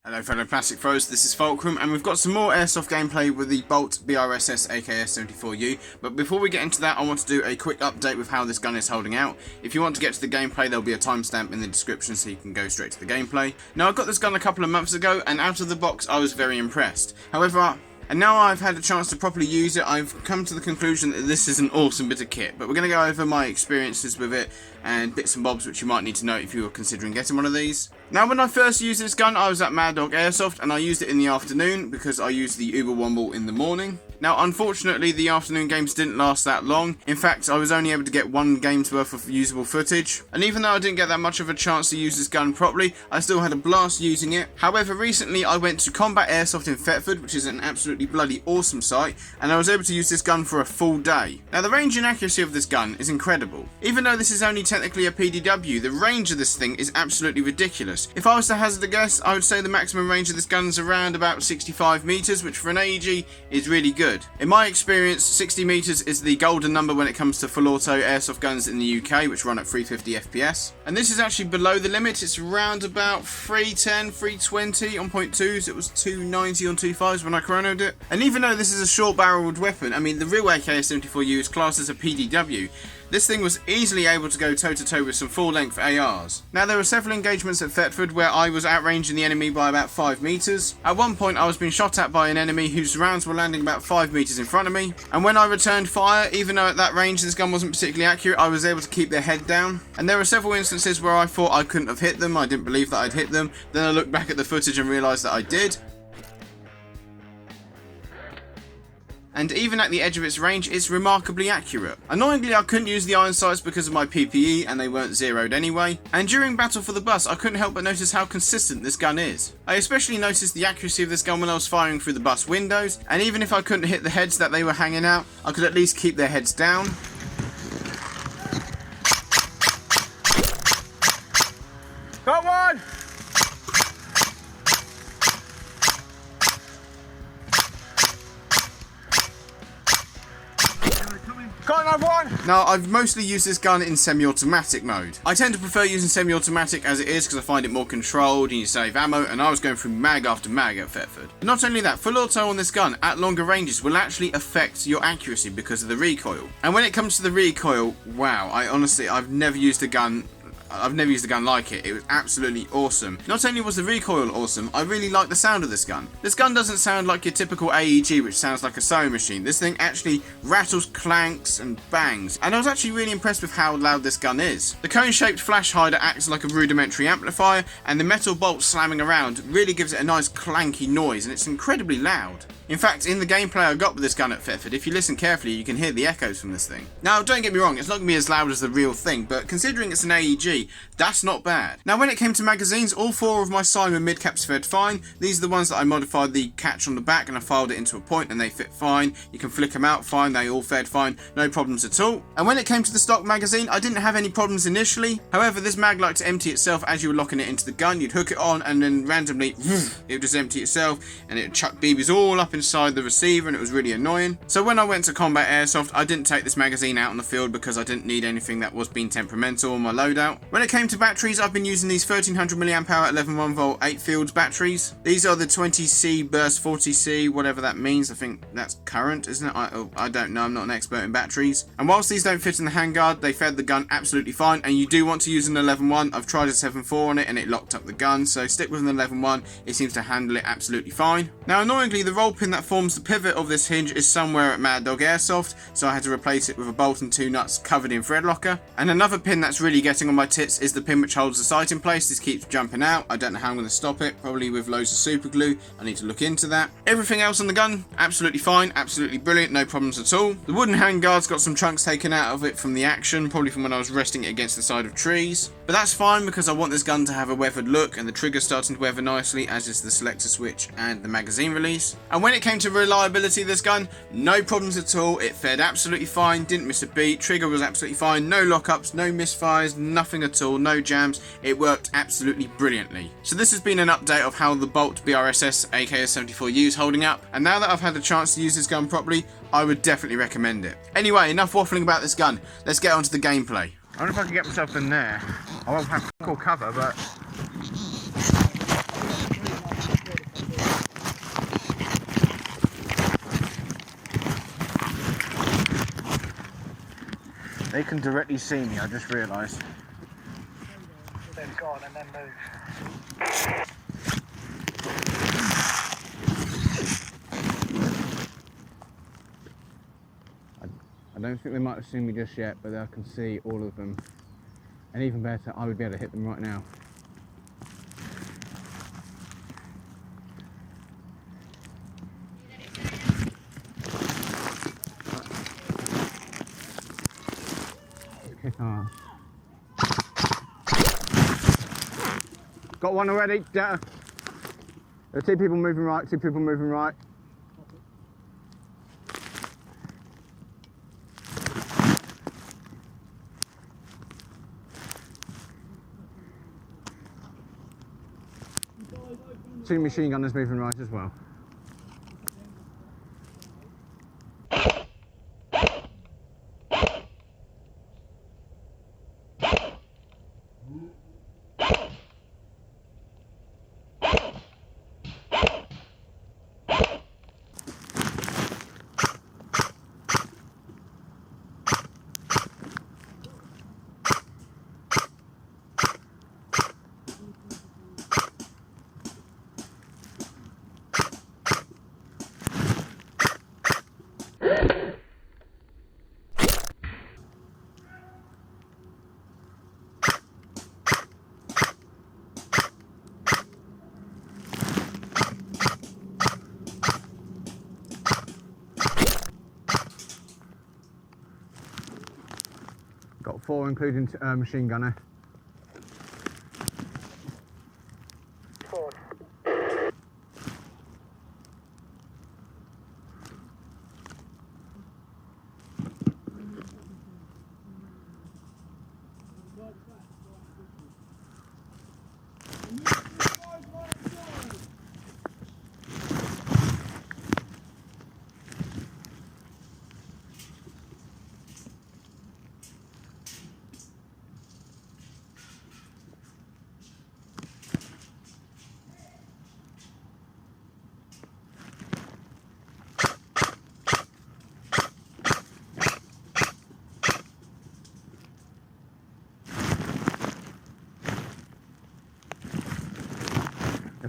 Hello fellow plastic throwers, this is Fulcrum, and we've got some more airsoft gameplay with the BOLT BRSS AKS74U, but before we get into that I want to do a quick update with how this gun is holding out. If you want to get to the gameplay, there'll be a timestamp in the description so you can go straight to the gameplay. Now I got this gun a couple of months ago, and out of the box I was very impressed. However, and now I've had a chance to properly use it, I've come to the conclusion that this is an awesome bit of kit. But we're going to go over my experiences with it and bits and bobs which you might need to know if you were considering getting one of these. Now when I first used this gun I was at Mad Dog Airsoft and I used it in the afternoon because I used the Uber Womble in the morning. Now unfortunately the afternoon games didn't last that long. In fact I was only able to get one game's worth of usable footage. And even though I didn't get that much of a chance to use this gun properly, I still had a blast using it. However, recently I went to Combat Airsoft in Thetford, which is an absolutely bloody awesome site, and I was able to use this gun for a full day. Now the range and accuracy of this gun is incredible. Even though this is only technically a PDW, the range of this thing is absolutely ridiculous. If I was to hazard a guess, I would say the maximum range of this gun is around about 65 meters, which for an AEG is really good. In my experience, 60 meters is the golden number when it comes to full auto airsoft guns in the UK, which run at 350 FPS. And this is actually below the limit. It's around about 310, 320 on .2s. It was 290 on 2.5s when I chronoed it. And even though this is a short barreled weapon, I mean the real AKS74U is classed as a PDW. This thing was easily able to go toe to toe with some full length ARs. Now there were several engagements at Thetford where I was outranging the enemy by about 5 meters. At one point I was being shot at by an enemy whose rounds were landing about 5 meters in front of me. And when I returned fire, even though at that range this gun wasn't particularly accurate, I was able to keep their head down. And there were several instances where I thought I couldn't have hit them, I didn't believe that I'd hit them. Then I looked back at the footage and realised that I did. And even at the edge of its range, it's remarkably accurate. Annoyingly, I couldn't use the iron sights because of my PPE, and they weren't zeroed anyway. And during Battle for the Bus, I couldn't help but notice how consistent this gun is. I especially noticed the accuracy of this gun when I was firing through the bus windows, and even if I couldn't hit the heads that they were hanging out, I could at least keep their heads down. Got one! Got another one! Now, I've mostly used this gun in semi-automatic mode. I tend to prefer using semi-automatic as it is because I find it more controlled and you save ammo, and I was going through mag after mag at Thetford. But not only that, full auto on this gun at longer ranges will actually affect your accuracy because of the recoil. And when it comes to the recoil, wow, I've never used a gun like it. It was absolutely awesome. Not only was the recoil awesome, I really like the sound of this gun. This gun doesn't sound like your typical AEG, which sounds like a sewing machine. This thing actually rattles, clanks, and bangs. And I was actually really impressed with how loud this gun is. The cone-shaped flash hider acts like a rudimentary amplifier, and the metal bolt slamming around really gives it a nice clanky noise, and it's incredibly loud. In fact, in the gameplay I got with this gun at Thetford, if you listen carefully, you can hear the echoes from this thing. Now, don't get me wrong, it's not going to be as loud as the real thing, but considering it's an AEG, that's not bad. Now, when it came to magazines, all 4 of my Simon mid-caps fed fine. These are the ones that I modified the catch on the back and I filed it into a point and they fit fine. You can flick them out fine, they all fed fine, no problems at all. And when it came to the stock magazine, I didn't have any problems initially. However, this mag liked to empty itself as you were locking it into the gun. You'd hook it on and then randomly, it would just empty itself and it would chuck BBs all up inside the receiver, and it was really annoying. So when I went to Combat Airsoft, I didn't take this magazine out on the field because I didn't need anything that was being temperamental on my loadout. When it came to batteries, I've been using these 1300 mAh 11.1 volt 8 fields batteries. These are the 20C burst 40C, whatever that means. I think that's current, isn't it? I don't know, I'm not an expert in batteries. And whilst these don't fit in the handguard, they fed the gun absolutely fine, and you do want to use an 11.1. I've tried a 7.4 on it and it locked up the gun, so stick with an 11.1. It seems to handle it absolutely fine. Now annoyingly, the roll pin that forms the pivot of this hinge is somewhere at Mad Dog Airsoft, so I had to replace it with a bolt and 2 nuts covered in thread locker. And another pin that's really getting on my tits is the pin which holds the sight in place. This keeps jumping out. I don't know how I'm going to stop it, probably with loads of super glue. I need to look into that. Everything else on the gun, absolutely fine, absolutely brilliant, no problems at all. The wooden handguard's got some chunks taken out of it from the action, probably from when I was resting it against the side of trees. But that's fine because I want this gun to have a weathered look, and the trigger's starting to weather nicely, as is the selector switch and the magazine release. And when it came to reliability of this gun, no problems at all. It fed absolutely fine, didn't miss a beat, trigger was absolutely fine, no lockups, no misfires, nothing at all, no jams. It worked absolutely brilliantly. So this has been an update of how the BOLT BRSS AKS74U is holding up, and now that I've had a chance to use this gun properly, I would definitely recommend it. Anyway, enough waffling about this gun, let's get on to the gameplay. I wonder if I can get myself in there. I won't have cool cover, but They can directly see me, I just realised. Then go on and then move. I don't think they might have seen me just yet, but I can see all of them. And even better, I would be able to hit them right now. Kick ass. Got one already. There are 2 people moving right, 2 people moving right. Two machine gunners moving right as well. Got 4 including machine gunner. Forward.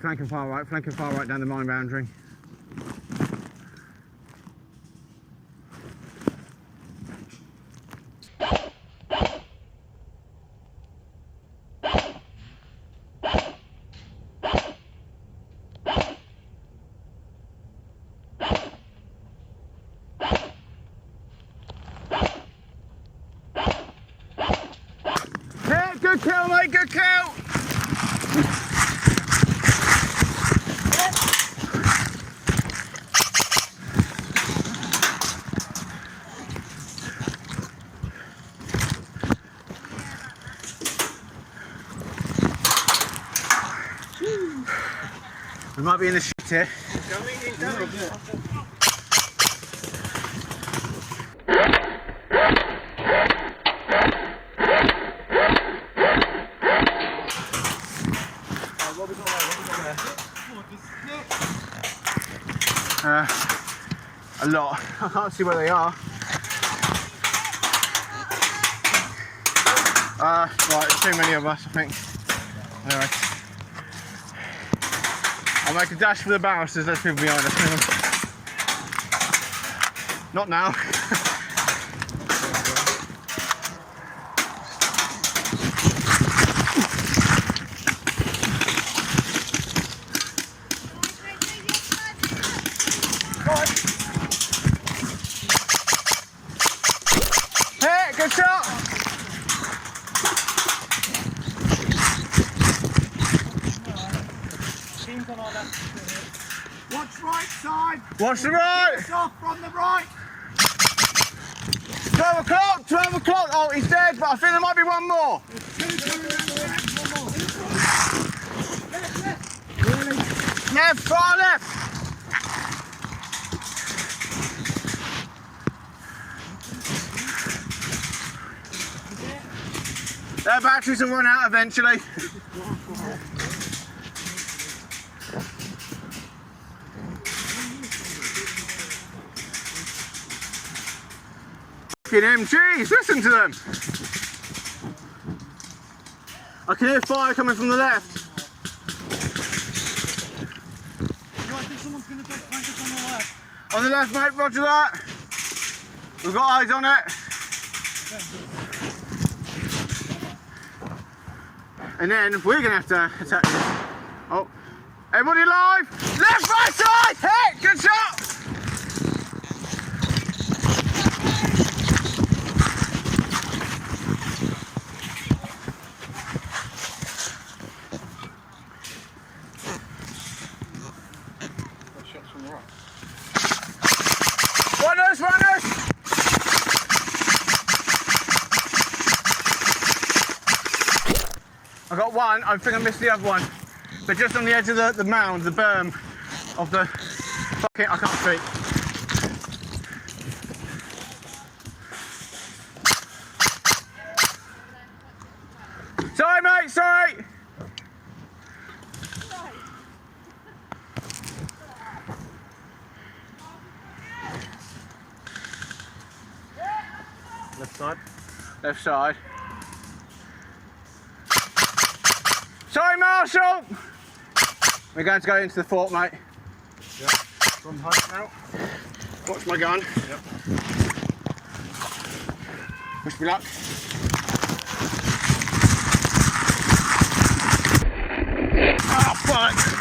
Flanking far right down the mine boundary. Yeah, good kill, mate, good kill! We might be in the shit here. A lot. I can't see where they are. Right, too many of us, I think. Anyway. I'll make a dash for the barristers, there's people behind us. Not now. Hey, good shot! Watch right side. Watch the right! It's off from the right. 12 o'clock, 12 o'clock. Oh, he's dead, but I think there might be one more. Left, far left. Their batteries will run out eventually. Fucking MGs, listen to them. I can hear fire coming from the left. I think someone's going to take flank us on the left. On the left, mate, roger that. We've got eyes on it. And then we're going to have to attack this. Oh, everybody alive? Left, right side! Hit! Good shot! Shots from the right. Runners, runners! I got one, I think I missed the other one. They're just on the edge of the mound, the berm of the... Fuck it, I can't speak. Sorry mate, sorry! Left side. Left side. Sorry, Marshall! We're going to go into the fort, mate. Yep. From height now. Watch my gun. Yep. Wish me luck. Oh, fuck!